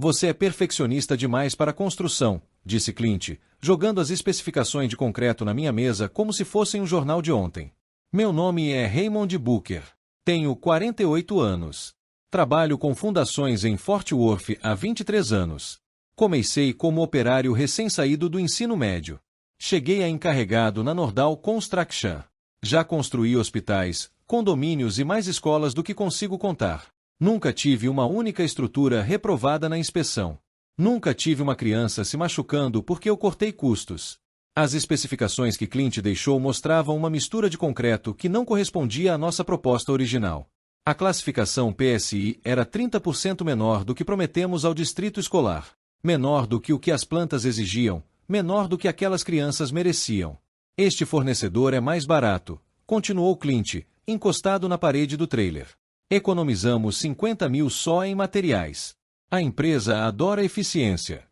Você é perfeccionista demais para a construção, disse Clint, jogando as especificações de concreto na minha mesa como se fossem um jornal de ontem. Meu nome é Raymond Booker. Tenho 48 anos. Trabalho com fundações em Fort Worth há 23 anos. Comecei como operário recém-saído do ensino médio. Cheguei a encarregado na Nordal Construction. Já construí hospitais, condomínios e mais escolas do que consigo contar. Nunca tive uma única estrutura reprovada na inspeção. Nunca tive uma criança se machucando porque eu cortei custos. As especificações que Clint deixou mostravam uma mistura de concreto que não correspondia à nossa proposta original. A classificação PSI era 30% menor do que prometemos ao distrito escolar, menor do que o que as plantas exigiam, menor do que aquelas crianças mereciam. Este fornecedor é mais barato, continuou Clint, encostado na parede do trailer. Economizamos 50 mil só em materiais. A empresa adora eficiência.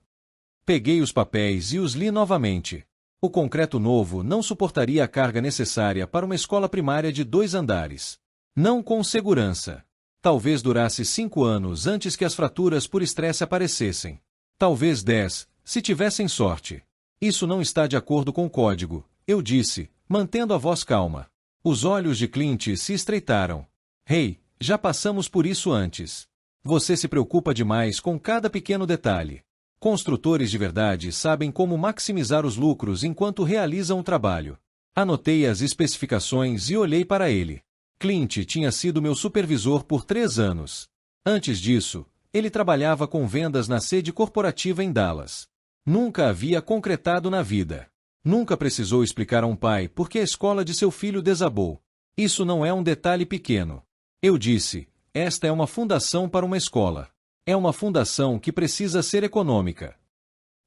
Peguei os papéis e os li novamente. O concreto novo não suportaria a carga necessária para uma escola primária de 2 andares. Não com segurança. Talvez durasse 5 anos antes que as fraturas por estresse aparecessem. Talvez 10, se tivessem sorte. Isso não está de acordo com o código, eu disse, mantendo a voz calma. Os olhos de Clint se estreitaram. Hey, já passamos por isso antes. Você se preocupa demais com cada pequeno detalhe. Construtores de verdade sabem como maximizar os lucros enquanto realizam o trabalho. Anotei as especificações e olhei para ele. Clint tinha sido meu supervisor por 3 anos. Antes disso, ele trabalhava com vendas na sede corporativa em Dallas. Nunca havia concretado na vida. Nunca precisou explicar a um pai por que a escola de seu filho desabou. Isso não é um detalhe pequeno. Eu disse, esta é uma fundação para uma escola. É uma fundação que precisa ser econômica.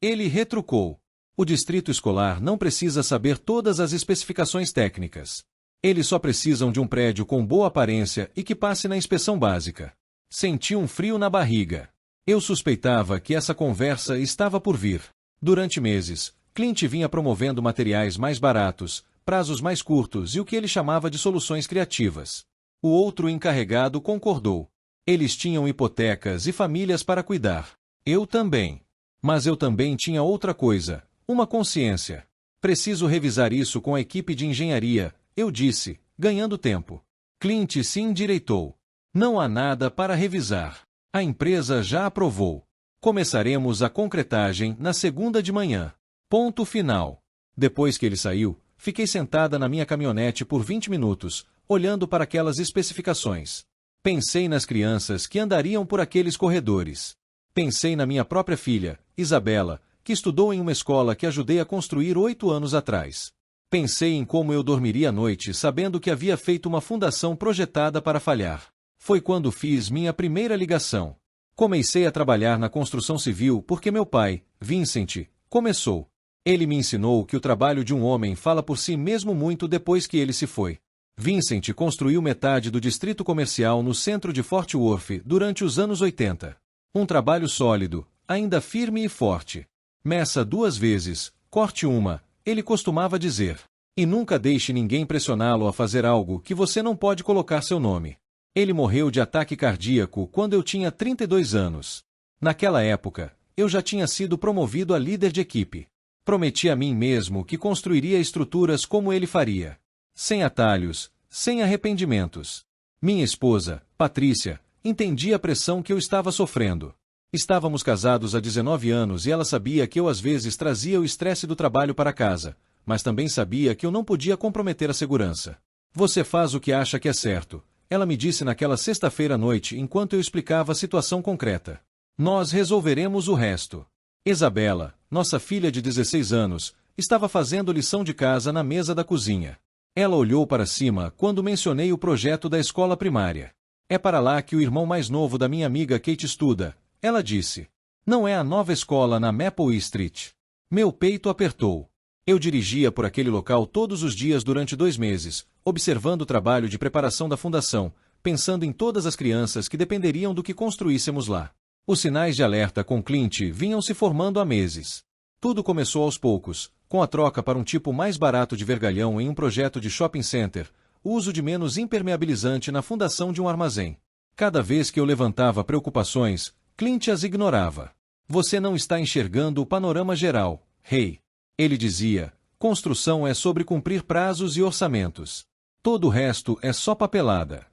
Ele retrucou. O distrito escolar não precisa saber todas as especificações técnicas. Eles só precisam de um prédio com boa aparência e que passe na inspeção básica. Senti um frio na barriga. Eu suspeitava que essa conversa estava por vir. Durante meses, Clint vinha promovendo materiais mais baratos, prazos mais curtos e o que ele chamava de soluções criativas. O outro encarregado concordou. Eles tinham hipotecas e famílias para cuidar. Eu também. Mas eu também tinha outra coisa, uma consciência. Preciso revisar isso com a equipe de engenharia, eu disse, ganhando tempo. Clint se endireitou. Não há nada para revisar. A empresa já aprovou. Começaremos a concretagem na segunda de manhã. Ponto final. Depois que ele saiu, fiquei sentada na minha caminhonete por 20 minutos, olhando para aquelas especificações. Pensei nas crianças que andariam por aqueles corredores. Pensei na minha própria filha, Isabela, que estudou em uma escola que ajudei a construir 8 anos atrás. Pensei em como eu dormiria à noite sabendo que havia feito uma fundação projetada para falhar. Foi quando fiz minha primeira ligação. Comecei a trabalhar na construção civil porque meu pai, Vincent, começou. Ele me ensinou que o trabalho de um homem fala por si mesmo muito depois que ele se foi. Vincent construiu metade do distrito comercial no centro de Fort Worth durante os anos 80. Um trabalho sólido, ainda firme e forte. Meça 2 vezes, corte uma, ele costumava dizer. E nunca deixe ninguém pressioná-lo a fazer algo que você não pode colocar seu nome. Ele morreu de ataque cardíaco quando eu tinha 32 anos. Naquela época, eu já tinha sido promovido a líder de equipe. Prometi a mim mesmo que construiria estruturas como ele faria. Sem atalhos, sem arrependimentos. Minha esposa, Patrícia, entendia a pressão que eu estava sofrendo. Estávamos casados há 19 anos e ela sabia que eu às vezes trazia o estresse do trabalho para casa, mas também sabia que eu não podia comprometer a segurança. Você faz o que acha que é certo, ela me disse naquela sexta-feira à noite enquanto eu explicava a situação concreta. Nós resolveremos o resto. Isabela, nossa filha de 16 anos, estava fazendo lição de casa na mesa da cozinha. Ela olhou para cima quando mencionei o projeto da escola primária. É para lá que o irmão mais novo da minha amiga Kate estuda, ela disse. Não é a nova escola na Maple Street. Meu peito apertou. Eu dirigia por aquele local todos os dias durante 2 meses, observando o trabalho de preparação da fundação, pensando em todas as crianças que dependeriam do que construíssemos lá. Os sinais de alerta com Clint vinham se formando há meses. Tudo começou aos poucos, com a troca para um tipo mais barato de vergalhão em um projeto de shopping center, o uso de menos impermeabilizante na fundação de um armazém. Cada vez que eu levantava preocupações, Clint as ignorava. Você não está enxergando o panorama geral, Ray. Ele dizia, construção é sobre cumprir prazos e orçamentos. Todo o resto é só papelada.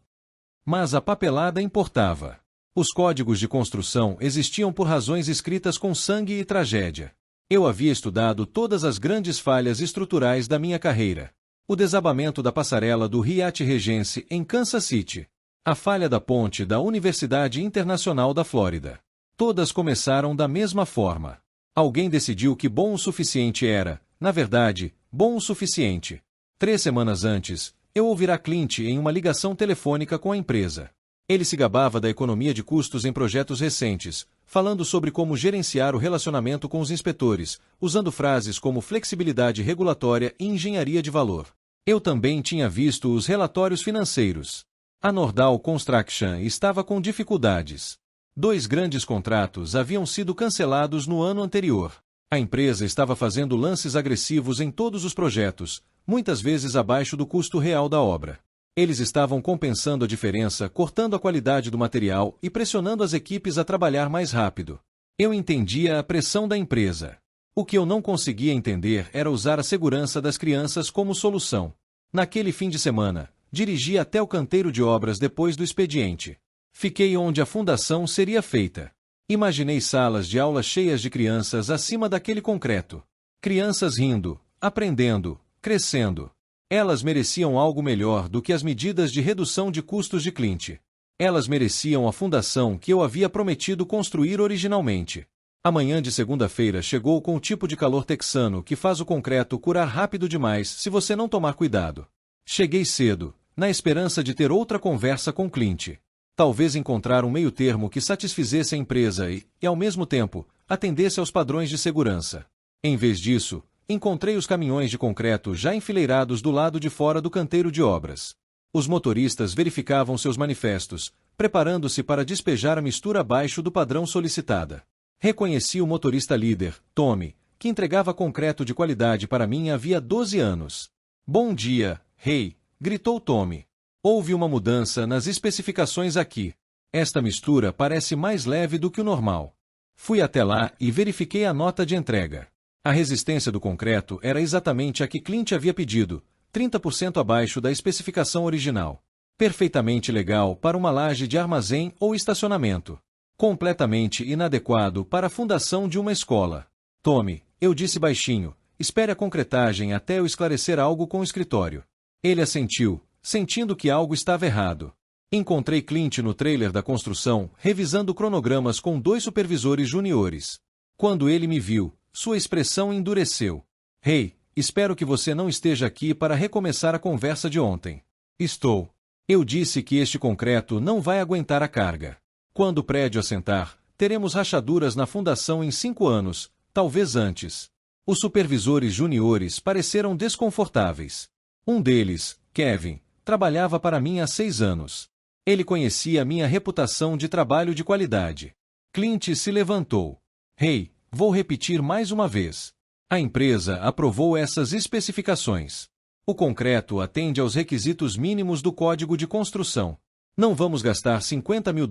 Mas a papelada importava. Os códigos de construção existiam por razões escritas com sangue e tragédia. Eu havia estudado todas as grandes falhas estruturais da minha carreira. O desabamento da passarela do Hyatt Regency em Kansas City. A falha da ponte da Universidade Internacional da Flórida. Todas começaram da mesma forma. Alguém decidiu que bom o suficiente era, na verdade, bom o suficiente. 3 semanas antes, eu ouvira Clint em uma ligação telefônica com a empresa. Ele se gabava da economia de custos em projetos recentes, falando sobre como gerenciar o relacionamento com os inspetores, usando frases como flexibilidade regulatória e engenharia de valor. Eu também tinha visto os relatórios financeiros. A Nordal Construction estava com dificuldades. 2 grandes contratos haviam sido cancelados no ano anterior. A empresa estava fazendo lances agressivos em todos os projetos, muitas vezes abaixo do custo real da obra. Eles estavam compensando a diferença, cortando a qualidade do material e pressionando as equipes a trabalhar mais rápido. Eu entendia a pressão da empresa. O que eu não conseguia entender era usar a segurança das crianças como solução. Naquele fim de semana, dirigi até o canteiro de obras depois do expediente. Fiquei onde a fundação seria feita. Imaginei salas de aula cheias de crianças acima daquele concreto. Crianças rindo, aprendendo, crescendo. Elas mereciam algo melhor do que as medidas de redução de custos de Clint. Elas mereciam a fundação que eu havia prometido construir originalmente. A manhã de segunda-feira chegou com o tipo de calor texano que faz o concreto curar rápido demais se você não tomar cuidado. Cheguei cedo, na esperança de ter outra conversa com Clint. Talvez encontrar um meio-termo que satisfizesse a empresa e, ao mesmo tempo, atendesse aos padrões de segurança. Em vez disso, encontrei os caminhões de concreto já enfileirados do lado de fora do canteiro de obras. Os motoristas verificavam seus manifestos, preparando-se para despejar a mistura abaixo do padrão solicitada. Reconheci o motorista líder, Tommy, que entregava concreto de qualidade para mim havia 12 anos. Bom dia, Ray, gritou Tommy. Houve uma mudança nas especificações aqui. Esta mistura parece mais leve do que o normal. Fui até lá e verifiquei a nota de entrega. A resistência do concreto era exatamente a que Clint havia pedido, 30% abaixo da especificação original. Perfeitamente legal para uma laje de armazém ou estacionamento. Completamente inadequado para a fundação de uma escola. Tommy, eu disse baixinho, espere a concretagem até eu esclarecer algo com o escritório. Ele assentiu, sentindo que algo estava errado. Encontrei Clint no trailer da construção, revisando cronogramas com 2 supervisores juniores. Quando ele me viu, sua expressão endureceu. Hey, espero que você não esteja aqui para recomeçar a conversa de ontem. Estou. Eu disse que este concreto não vai aguentar a carga. Quando o prédio assentar, teremos rachaduras na fundação em 5 anos, talvez antes. Os supervisores juniores pareceram desconfortáveis. Um deles, Kevin, trabalhava para mim há 6 anos. Ele conhecia minha reputação de trabalho de qualidade. Clint se levantou. Hey, vou repetir mais uma vez. A empresa aprovou essas especificações. O concreto atende aos requisitos mínimos do Código de Construção. Não vamos gastar $50 mil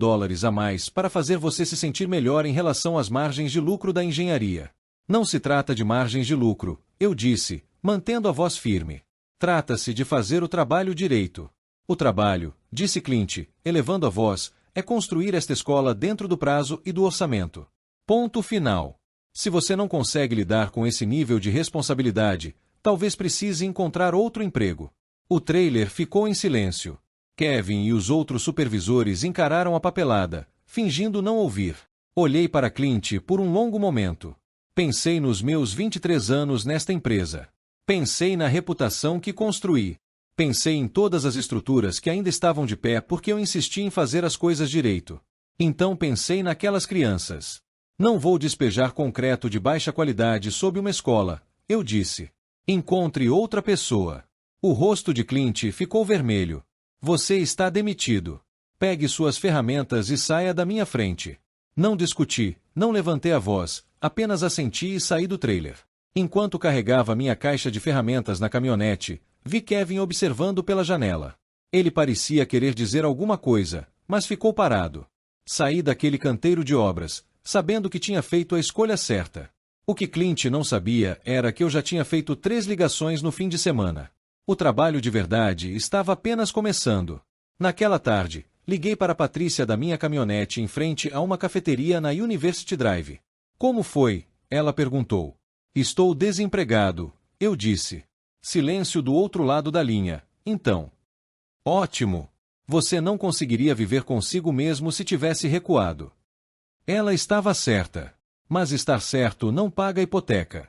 a mais para fazer você se sentir melhor em relação às margens de lucro da engenharia. Não se trata de margens de lucro, eu disse, mantendo a voz firme. Trata-se de fazer o trabalho direito. O trabalho, disse Clint, elevando a voz, é construir esta escola dentro do prazo e do orçamento. Ponto final. Se você não consegue lidar com esse nível de responsabilidade, talvez precise encontrar outro emprego. O trailer ficou em silêncio. Kevin e os outros supervisores encararam a papelada, fingindo não ouvir. Olhei para Clint por um longo momento. Pensei nos meus 23 anos nesta empresa. Pensei na reputação que construí. Pensei em todas as estruturas que ainda estavam de pé porque eu insisti em fazer as coisas direito. Então pensei naquelas crianças. Não vou despejar concreto de baixa qualidade sob uma escola, eu disse. Encontre outra pessoa. O rosto de Clint ficou vermelho. Você está demitido. Pegue suas ferramentas e saia da minha frente. Não discuti, não levantei a voz, apenas assenti e saí do trailer. Enquanto carregava minha caixa de ferramentas na caminhonete, vi Kevin observando pela janela. Ele parecia querer dizer alguma coisa, mas ficou parado. Saí daquele canteiro de obras, sabendo que tinha feito a escolha certa. O que Clint não sabia era que eu já tinha feito 3 ligações no fim de semana. O trabalho de verdade estava apenas começando. Naquela tarde, liguei para Patrícia da minha caminhonete em frente a uma cafeteria na University Drive. Como foi? Ela perguntou. Estou desempregado, eu disse. Silêncio do outro lado da linha. Então. Ótimo! Você não conseguiria viver consigo mesmo se tivesse recuado. Ela estava certa. Mas estar certo não paga hipoteca.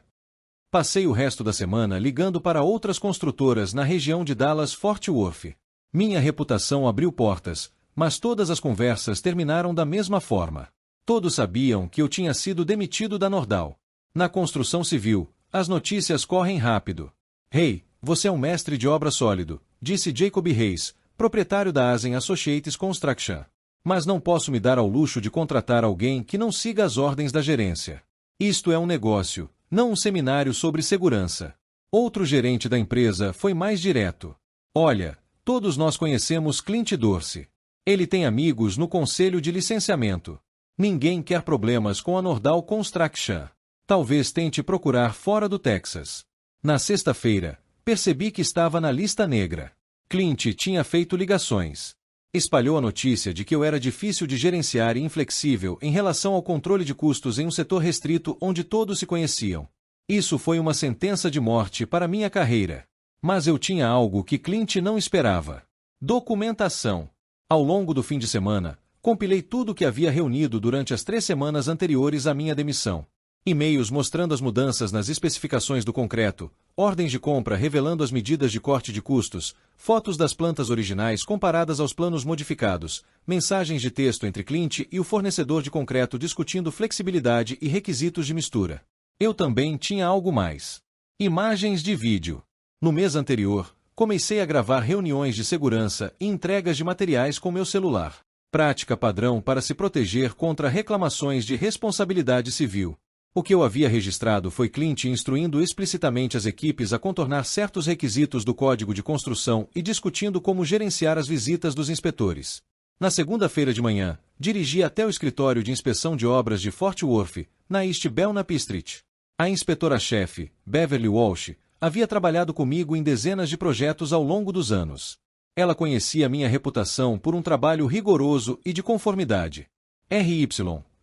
Passei o resto da semana ligando para outras construtoras na região de Dallas-Fort Worth. Minha reputação abriu portas, mas todas as conversas terminaram da mesma forma. Todos sabiam que eu tinha sido demitido da Nordal. Na construção civil, as notícias correm rápido. Hey, você é um mestre de obra sólido, disse Jacob Reis, proprietário da Asen Associates Construction. Mas não posso me dar ao luxo de contratar alguém que não siga as ordens da gerência. Isto é um negócio, não um seminário sobre segurança. Outro gerente da empresa foi mais direto. Olha, todos nós conhecemos Clint Dorsey. Ele tem amigos no conselho de licenciamento. Ninguém quer problemas com a Nordal Construction. Talvez tente procurar fora do Texas. Na sexta-feira, percebi que estava na lista negra. Clint tinha feito ligações. Espalhou a notícia de que eu era difícil de gerenciar e inflexível em relação ao controle de custos em um setor restrito onde todos se conheciam. Isso foi uma sentença de morte para minha carreira. Mas eu tinha algo que Clint não esperava. Documentação. Ao longo do fim de semana, compilei tudo o que havia reunido durante as 3 semanas anteriores à minha demissão. E-mails mostrando as mudanças nas especificações do concreto, ordens de compra revelando as medidas de corte de custos, fotos das plantas originais comparadas aos planos modificados, mensagens de texto entre Clint e o fornecedor de concreto discutindo flexibilidade e requisitos de mistura. Eu também tinha algo mais. Imagens de vídeo. No mês anterior, comecei a gravar reuniões de segurança e entregas de materiais com meu celular. Prática padrão para se proteger contra reclamações de responsabilidade civil. O que eu havia registrado foi Clint instruindo explicitamente as equipes a contornar certos requisitos do Código de Construção e discutindo como gerenciar as visitas dos inspetores. Na segunda-feira de manhã, dirigi até o escritório de inspeção de obras de Fort Worth, na East Belknap Street. A inspetora-chefe, Beverly Walsh, havia trabalhado comigo em dezenas de projetos ao longo dos anos. Ela conhecia minha reputação por um trabalho rigoroso e de conformidade. RY,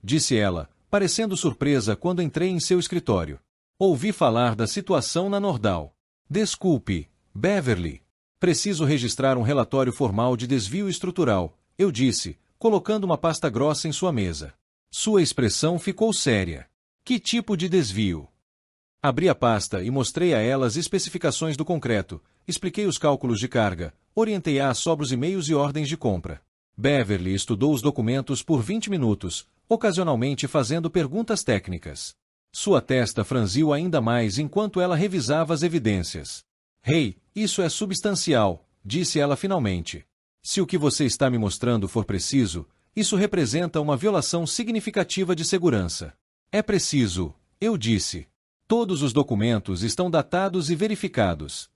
disse ela, parecendo surpresa quando entrei em seu escritório. Ouvi falar da situação na Nordal. Desculpe, Beverly. Preciso registrar um relatório formal de desvio estrutural, eu disse, colocando uma pasta grossa em sua mesa. Sua expressão ficou séria. Que tipo de desvio? Abri a pasta e mostrei a ela as especificações do concreto, expliquei os cálculos de carga, orientei-a sobre os e-mails e ordens de compra. Beverly estudou os documentos por 20 minutos, ocasionalmente fazendo perguntas técnicas. Sua testa franziu ainda mais enquanto ela revisava as evidências. Hey, isso é substancial, disse ela finalmente. Se o que você está me mostrando for preciso, isso representa uma violação significativa de segurança. É preciso, eu disse. Todos os documentos estão datados e verificados.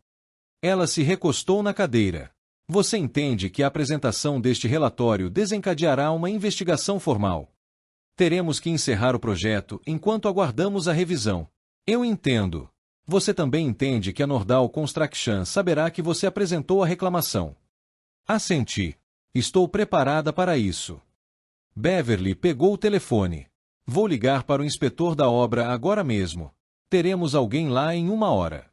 Ela se recostou na cadeira. Você entende que a apresentação deste relatório desencadeará uma investigação formal. Teremos que encerrar o projeto enquanto aguardamos a revisão. Eu entendo. Você também entende que a Nordal Construction saberá que você apresentou a reclamação. Assenti. Estou preparada para isso. Beverly pegou o telefone. Vou ligar para o inspetor da obra agora mesmo. Teremos alguém lá em 1 hora.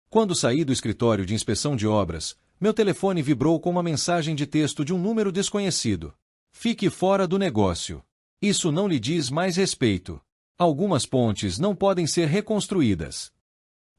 Quando saí do escritório de inspeção de obras, meu telefone vibrou com uma mensagem de texto de um número desconhecido. Fique fora do negócio. Isso não lhe diz mais respeito. Algumas pontes não podem ser reconstruídas.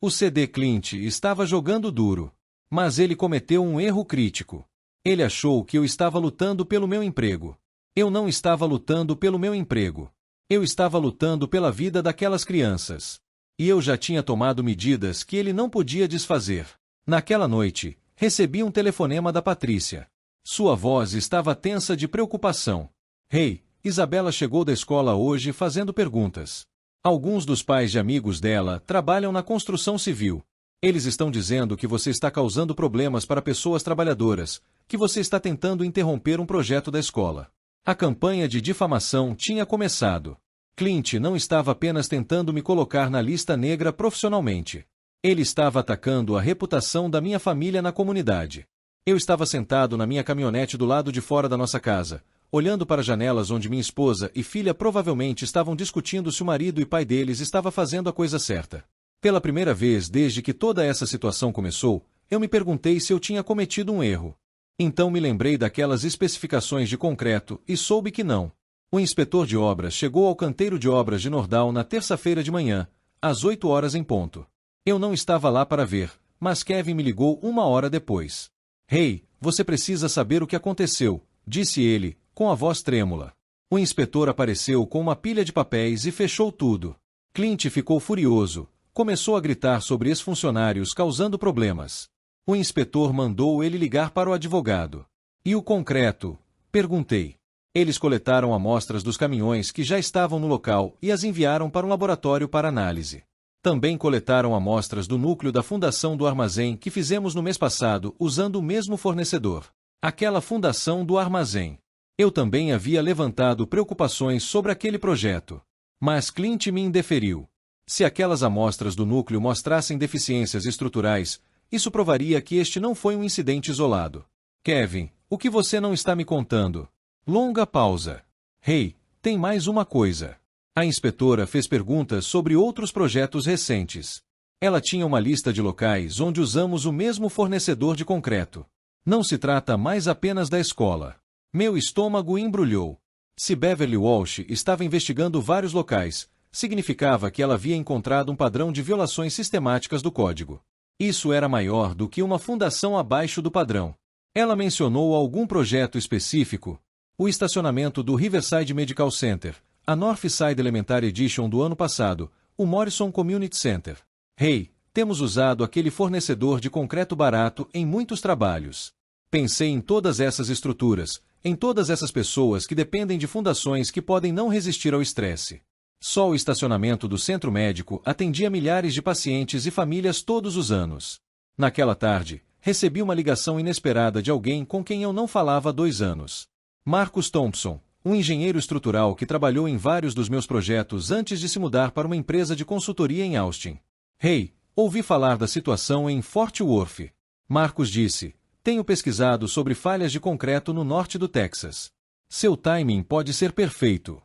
O CD Clint estava jogando duro. Mas ele cometeu um erro crítico. Ele achou que eu estava lutando pelo meu emprego. Eu não estava lutando pelo meu emprego. Eu estava lutando pela vida daquelas crianças. E eu já tinha tomado medidas que ele não podia desfazer. Naquela noite, recebi um telefonema da Patrícia. Sua voz estava tensa de preocupação. Hey, Isabela chegou da escola hoje fazendo perguntas. Alguns dos pais de amigos dela trabalham na construção civil. Eles estão dizendo que você está causando problemas para pessoas trabalhadoras, que você está tentando interromper um projeto da escola. A campanha de difamação tinha começado. Clint não estava apenas tentando me colocar na lista negra profissionalmente. Ele estava atacando a reputação da minha família na comunidade. Eu estava sentado na minha caminhonete do lado de fora da nossa casa, olhando para janelas onde minha esposa e filha provavelmente estavam discutindo se o marido e pai deles estava fazendo a coisa certa. Pela primeira vez desde que toda essa situação começou, eu me perguntei se eu tinha cometido um erro. Então me lembrei daquelas especificações de concreto e soube que não. O inspetor de obras chegou ao canteiro de obras de Nordal na terça-feira de manhã, às 8 horas em ponto. Eu não estava lá para ver, mas Kevin me ligou 1 hora depois. Hey, você precisa saber o que aconteceu, disse ele, com a voz trêmula. O inspetor apareceu com uma pilha de papéis e fechou tudo. Clint ficou furioso, começou a gritar sobre ex-funcionários causando problemas. O inspetor mandou ele ligar para o advogado. E o concreto? Perguntei. Eles coletaram amostras dos caminhões que já estavam no local e as enviaram para um laboratório para análise. Também coletaram amostras do núcleo da fundação do armazém que fizemos no mês passado usando o mesmo fornecedor. Aquela fundação do armazém. Eu também havia levantado preocupações sobre aquele projeto. Mas Clint me indeferiu. Se aquelas amostras do núcleo mostrassem deficiências estruturais, isso provaria que este não foi um incidente isolado. Kevin, o que você não está me contando? Longa pausa. Hey, tem mais uma coisa. A inspetora fez perguntas sobre outros projetos recentes. Ela tinha uma lista de locais onde usamos o mesmo fornecedor de concreto. Não se trata mais apenas da escola. Meu estômago embrulhou. Se Beverly Walsh estava investigando vários locais, significava que ela havia encontrado um padrão de violações sistemáticas do código. Isso era maior do que uma fundação abaixo do padrão. Ela mencionou algum projeto específico? O estacionamento do Riverside Medical Center, a Northside Elementary Edition do ano passado, o Morrison Community Center. Hey, temos usado aquele fornecedor de concreto barato em muitos trabalhos. Pensei em todas essas estruturas, em todas essas pessoas que dependem de fundações que podem não resistir ao estresse. Só o estacionamento do centro médico atendia milhares de pacientes e famílias todos os anos. Naquela tarde, recebi uma ligação inesperada de alguém com quem eu não falava há 2 anos. Marcus Thompson, um engenheiro estrutural que trabalhou em vários dos meus projetos antes de se mudar para uma empresa de consultoria em Austin. Hey, ouvi falar da situação em Fort Worth. Marcus disse, tenho pesquisado sobre falhas de concreto no norte do Texas. Seu timing pode ser perfeito.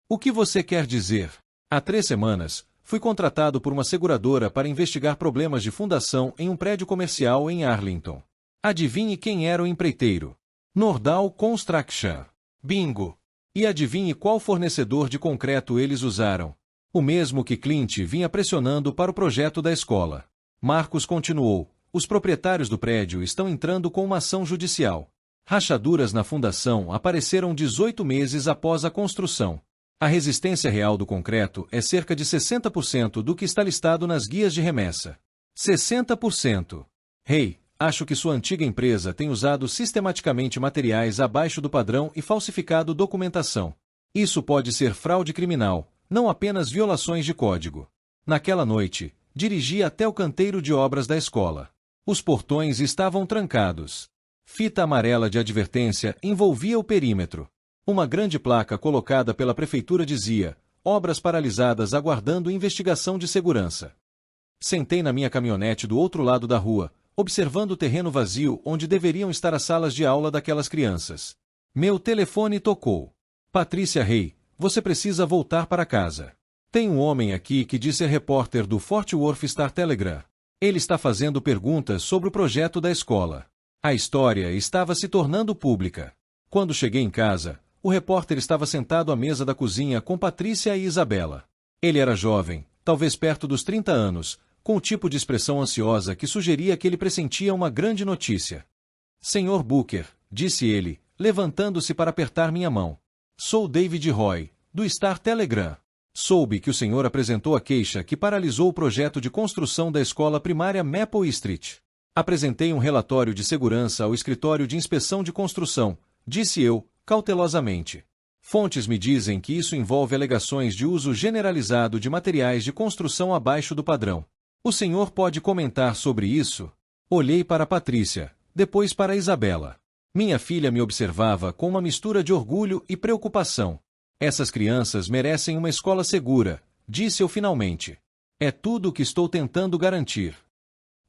O que você quer dizer? Há 3 semanas, fui contratado por uma seguradora para investigar problemas de fundação em um prédio comercial em Arlington. Adivinhe quem era o empreiteiro? Nordal Construction. Bingo! E adivinhe qual fornecedor de concreto eles usaram? O mesmo que Clint vinha pressionando para o projeto da escola. Marcos continuou, os proprietários do prédio estão entrando com uma ação judicial. Rachaduras na fundação apareceram 18 meses após a construção. A resistência real do concreto é cerca de 60% do que está listado nas guias de remessa. 60%. Hey, acho que sua antiga empresa tem usado sistematicamente materiais abaixo do padrão e falsificado documentação. Isso pode ser fraude criminal, não apenas violações de código. Naquela noite, dirigi até o canteiro de obras da escola. Os portões estavam trancados. Fita amarela de advertência envolvia o perímetro. Uma grande placa colocada pela prefeitura dizia, obras paralisadas aguardando investigação de segurança. Sentei na minha caminhonete do outro lado da rua, observando o terreno vazio onde deveriam estar as salas de aula daquelas crianças. Meu telefone tocou. Patrícia Rey, você precisa voltar para casa. Tem um homem aqui que diz ser repórter do Fort Worth Star-Telegram. Ele está fazendo perguntas sobre o projeto da escola. A história estava se tornando pública. Quando cheguei em casa, o repórter estava sentado à mesa da cozinha com Patrícia e Isabela. Ele era jovem, talvez perto dos 30 anos, com o tipo de expressão ansiosa que sugeria que ele pressentia uma grande notícia. Senhor Booker, disse ele, levantando-se para apertar minha mão. Sou David Roy, do Star-Telegram. Soube que o senhor apresentou a queixa que paralisou o projeto de construção da escola primária Maple Street. Apresentei um relatório de segurança ao escritório de inspeção de construção, disse eu, cautelosamente. Fontes me dizem que isso envolve alegações de uso generalizado de materiais de construção abaixo do padrão. O senhor pode comentar sobre isso? Olhei para Patrícia, depois para Isabela. Minha filha me observava com uma mistura de orgulho e preocupação. Essas crianças merecem uma escola segura, disse eu finalmente. É tudo o que estou tentando garantir.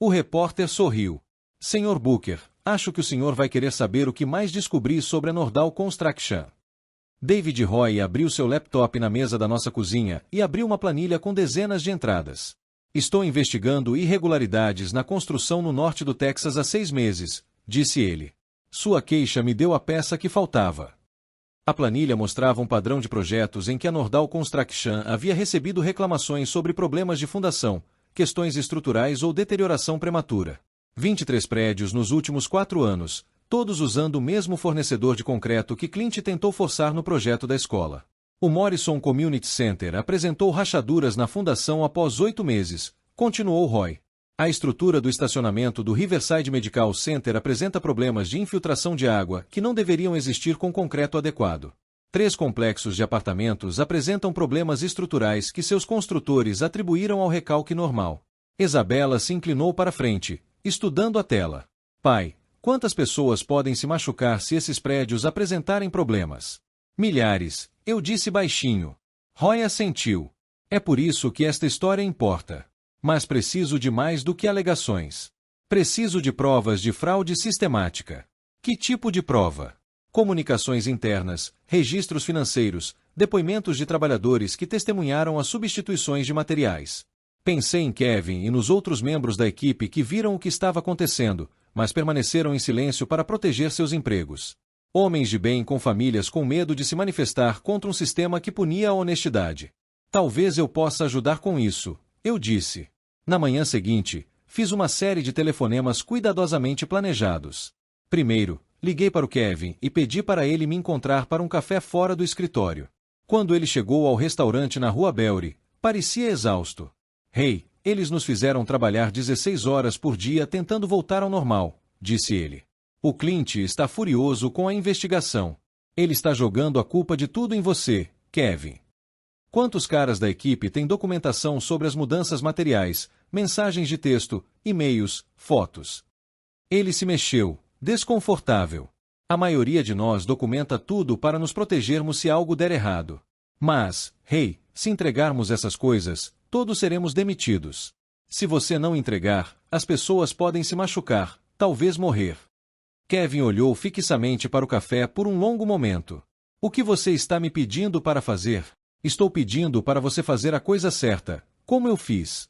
O repórter sorriu. Sr. Booker, acho que o senhor vai querer saber o que mais descobri sobre a Nordal Construction. David Roy abriu seu laptop na mesa da nossa cozinha e abriu uma planilha com dezenas de entradas. Estou investigando irregularidades na construção no norte do Texas há 6 meses, disse ele. Sua queixa me deu a peça que faltava. A planilha mostrava um padrão de projetos em que a Nordal Construction havia recebido reclamações sobre problemas de fundação, questões estruturais ou deterioração prematura. 23 prédios nos últimos 4 anos, todos usando o mesmo fornecedor de concreto que Clint tentou forçar no projeto da escola. O Morrison Community Center apresentou rachaduras na fundação após 8 meses, continuou Roy. A estrutura do estacionamento do Riverside Medical Center apresenta problemas de infiltração de água que não deveriam existir com concreto adequado. 3 complexos de apartamentos apresentam problemas estruturais que seus construtores atribuíram ao recalque normal. Isabela se inclinou para frente, estudando a tela. Pai, quantas pessoas podem se machucar se esses prédios apresentarem problemas? Milhares, eu disse baixinho. Roy assentiu. É por isso que esta história importa. Mas preciso de mais do que alegações. Preciso de provas de fraude sistemática. Que tipo de prova? Comunicações internas, registros financeiros, depoimentos de trabalhadores que testemunharam as substituições de materiais. Pensei em Kevin e nos outros membros da equipe que viram o que estava acontecendo, mas permaneceram em silêncio para proteger seus empregos. Homens de bem com famílias com medo de se manifestar contra um sistema que punia a honestidade. Talvez eu possa ajudar com isso, eu disse. Na manhã seguinte, fiz uma série de telefonemas cuidadosamente planejados. Primeiro, liguei para o Kevin e pedi para ele me encontrar para um café fora do escritório. Quando ele chegou ao restaurante na Rua Belry, parecia exausto. Hey, eles nos fizeram trabalhar 16 horas por dia tentando voltar ao normal, disse ele. O Clint está furioso com a investigação. Ele está jogando a culpa de tudo em você, Kevin. Quantos caras da equipe têm documentação sobre as mudanças materiais, mensagens de texto, e-mails, fotos? Ele se mexeu, desconfortável. A maioria de nós documenta tudo para nos protegermos se algo der errado. Mas, hey, se entregarmos essas coisas, todos seremos demitidos. Se você não entregar, as pessoas podem se machucar, talvez morrer. Kevin olhou fixamente para o café por um longo momento. O que você está me pedindo para fazer? Estou pedindo para você fazer a coisa certa, como eu fiz.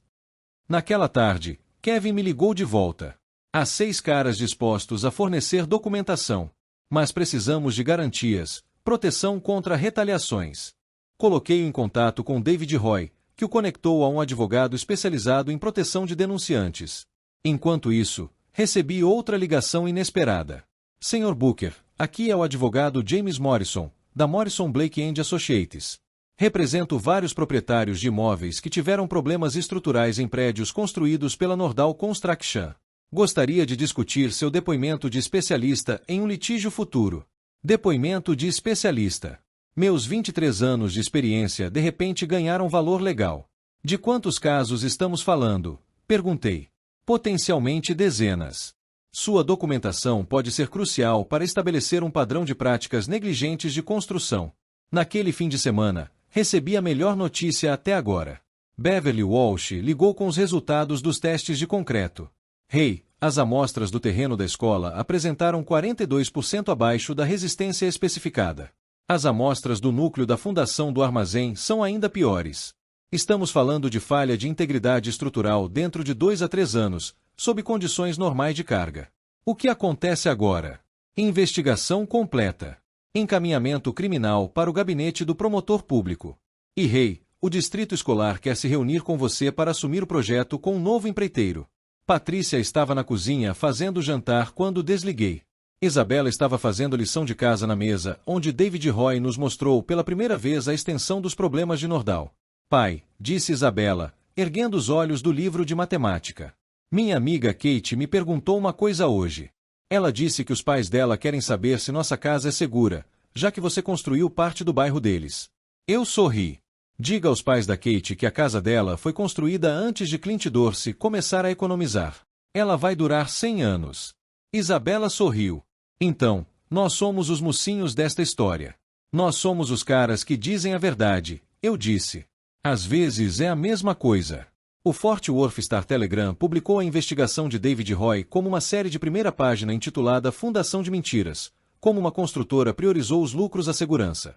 Naquela tarde, Kevin me ligou de volta. Há 6 caras dispostos a fornecer documentação. Mas precisamos de garantias, proteção contra retaliações. Coloquei-o em contato com David Roy, que o conectou a um advogado especializado em proteção de denunciantes. Enquanto isso, recebi outra ligação inesperada. Sr. Booker, aqui é o advogado James Morrison, da Morrison Blake & Associates. Represento vários proprietários de imóveis que tiveram problemas estruturais em prédios construídos pela Nordal Construction. Gostaria de discutir seu depoimento de especialista em um litígio futuro. Depoimento de especialista. Meus 23 anos de experiência de repente ganharam valor legal. De quantos casos estamos falando? Perguntei. Potencialmente dezenas. Sua documentação pode ser crucial para estabelecer um padrão de práticas negligentes de construção. Naquele fim de semana, recebi a melhor notícia até agora. Beverly Walsh ligou com os resultados dos testes de concreto. Hey, as amostras do terreno da escola apresentaram 42% abaixo da resistência especificada. As amostras do núcleo da fundação do armazém são ainda piores. Estamos falando de falha de integridade estrutural dentro de 2 a 3 anos, sob condições normais de carga. O que acontece agora? Investigação completa. Encaminhamento criminal para o gabinete do promotor público. E hey, o distrito escolar quer se reunir com você para assumir o projeto com um novo empreiteiro. Patrícia estava na cozinha fazendo jantar quando desliguei. Isabela estava fazendo lição de casa na mesa, onde David Roy nos mostrou pela primeira vez a extensão dos problemas de Nordal. Pai, disse Isabela, erguendo os olhos do livro de matemática. Minha amiga Kate me perguntou uma coisa hoje. Ela disse que os pais dela querem saber se nossa casa é segura, já que você construiu parte do bairro deles. Eu sorri. Diga aos pais da Kate que a casa dela foi construída antes de Clint Dorsey começar a economizar. Ela vai durar 100 anos. Isabela sorriu. Então, nós somos os mocinhos desta história. Nós somos os caras que dizem a verdade, eu disse. Às vezes é a mesma coisa. O Fort Worth Star Telegram publicou a investigação de David Roy como uma série de primeira página intitulada Fundação de Mentiras, como uma construtora priorizou os lucros à segurança.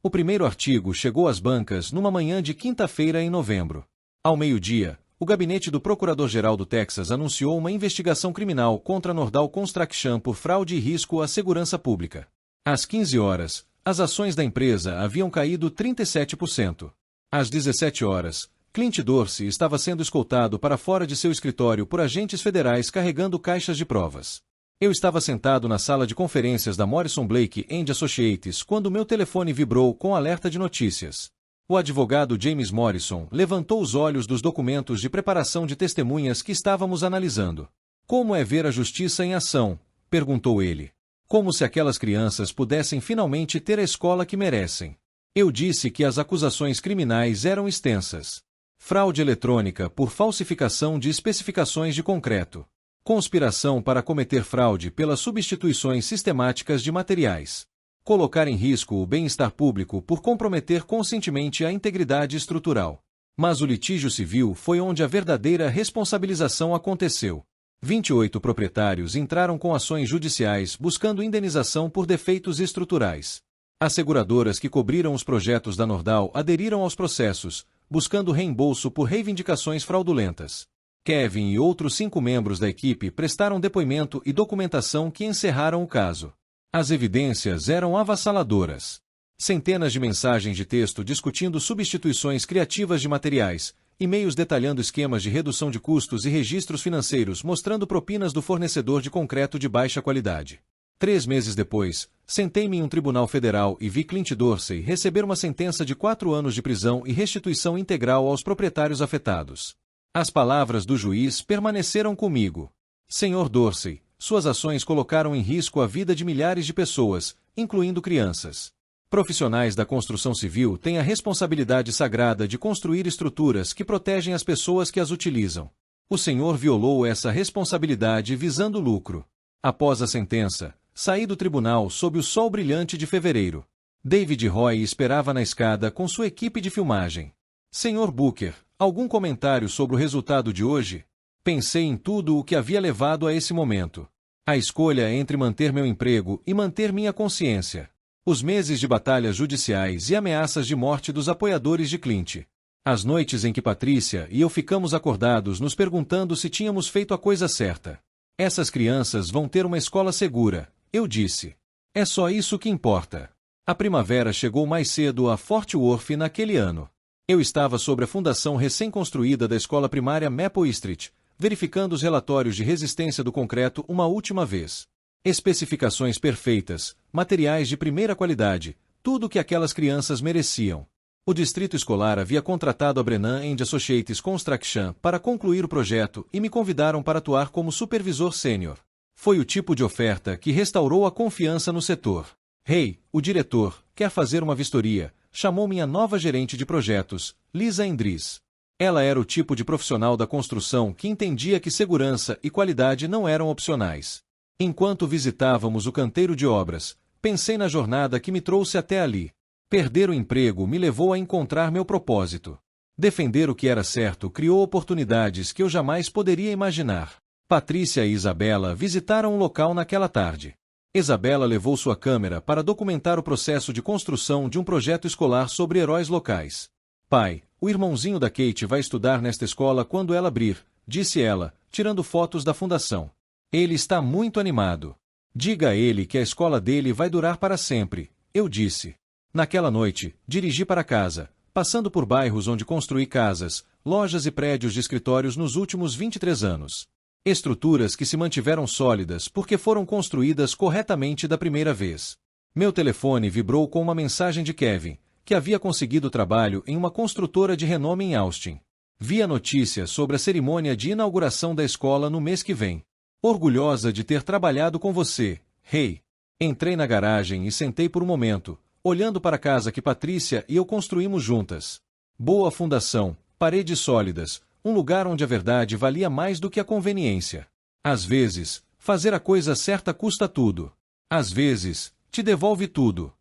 O primeiro artigo chegou às bancas numa manhã de quinta-feira em novembro. Ao meio-dia, o gabinete do Procurador-Geral do Texas anunciou uma investigação criminal contra a Nordal Construction por fraude e risco à segurança pública. Às 15 horas, as ações da empresa haviam caído 37%. Às 17 horas, Clint Dorsey estava sendo escoltado para fora de seu escritório por agentes federais carregando caixas de provas. Eu estava sentado na sala de conferências da Morrison Blake and Associates quando meu telefone vibrou com alerta de notícias. O advogado James Morrison levantou os olhos dos documentos de preparação de testemunhas que estávamos analisando. Como é ver a justiça em ação? Perguntou ele. Como se aquelas crianças pudessem finalmente ter a escola que merecem. Eu disse que as acusações criminais eram extensas. Fraude eletrônica por falsificação de especificações de concreto. Conspiração para cometer fraude pelas substituições sistemáticas de materiais. Colocar em risco o bem-estar público por comprometer conscientemente a integridade estrutural. Mas o litígio civil foi onde a verdadeira responsabilização aconteceu. 28 proprietários entraram com ações judiciais buscando indenização por defeitos estruturais. As seguradoras que cobriram os projetos da Nordal aderiram aos processos, buscando reembolso por reivindicações fraudulentas. Kevin e outros 5 membros da equipe prestaram depoimento e documentação que encerraram o caso. As evidências eram avassaladoras. Centenas de mensagens de texto discutindo substituições criativas de materiais, e-mails detalhando esquemas de redução de custos e registros financeiros mostrando propinas do fornecedor de concreto de baixa qualidade. 3 meses depois, sentei-me em um tribunal federal e vi Clint Dorsey receber uma sentença de 4 anos de prisão e restituição integral aos proprietários afetados. As palavras do juiz permaneceram comigo. Senhor Dorsey, suas ações colocaram em risco a vida de milhares de pessoas, incluindo crianças. Profissionais da construção civil têm a responsabilidade sagrada de construir estruturas que protegem as pessoas que as utilizam. O senhor violou essa responsabilidade visando lucro. Após a sentença, saí do tribunal sob o sol brilhante de fevereiro. David Roy esperava na escada com sua equipe de filmagem. Senhor Booker, algum comentário sobre o resultado de hoje? Pensei em tudo o que havia levado a esse momento. A escolha entre manter meu emprego e manter minha consciência. Os meses de batalhas judiciais e ameaças de morte dos apoiadores de Clint. As noites em que Patrícia e eu ficamos acordados nos perguntando se tínhamos feito a coisa certa. Essas crianças vão ter uma escola segura, eu disse. É só isso que importa. A primavera chegou mais cedo a Fort Worth naquele ano. Eu estava sobre a fundação recém-construída da escola primária Maple Street, verificando os relatórios de resistência do concreto uma última vez. Especificações perfeitas, materiais de primeira qualidade, tudo o que aquelas crianças mereciam. O distrito escolar havia contratado a Brennan and Associates Construction para concluir o projeto e me convidaram para atuar como supervisor sênior. Foi o tipo de oferta que restaurou a confiança no setor. Hey, o diretor, quer fazer uma vistoria, chamou minha nova gerente de projetos, Lisa Endres. Ela era o tipo de profissional da construção que entendia que segurança e qualidade não eram opcionais. Enquanto visitávamos o canteiro de obras, pensei na jornada que me trouxe até ali. Perder o emprego me levou a encontrar meu propósito. Defender o que era certo criou oportunidades que eu jamais poderia imaginar. Patrícia e Isabela visitaram o local naquela tarde. Isabela levou sua câmera para documentar o processo de construção de um projeto escolar sobre heróis locais. Pai, o irmãozinho da Kate vai estudar nesta escola quando ela abrir, disse ela, tirando fotos da fundação. Ele está muito animado. Diga a ele que a escola dele vai durar para sempre, eu disse. Naquela noite, dirigi para casa, passando por bairros onde construí casas, lojas e prédios de escritórios nos últimos 23 anos. Estruturas que se mantiveram sólidas porque foram construídas corretamente da primeira vez. Meu telefone vibrou com uma mensagem de Kevin, que havia conseguido trabalho em uma construtora de renome em Austin. Vi a notícia sobre a cerimônia de inauguração da escola no mês que vem. Orgulhosa de ter trabalhado com você, Hey. Entrei na garagem e sentei por um momento, olhando para a casa que Patrícia e eu construímos juntas. Boa fundação, paredes sólidas, um lugar onde a verdade valia mais do que a conveniência. Às vezes, fazer a coisa certa custa tudo. Às vezes, te devolve tudo.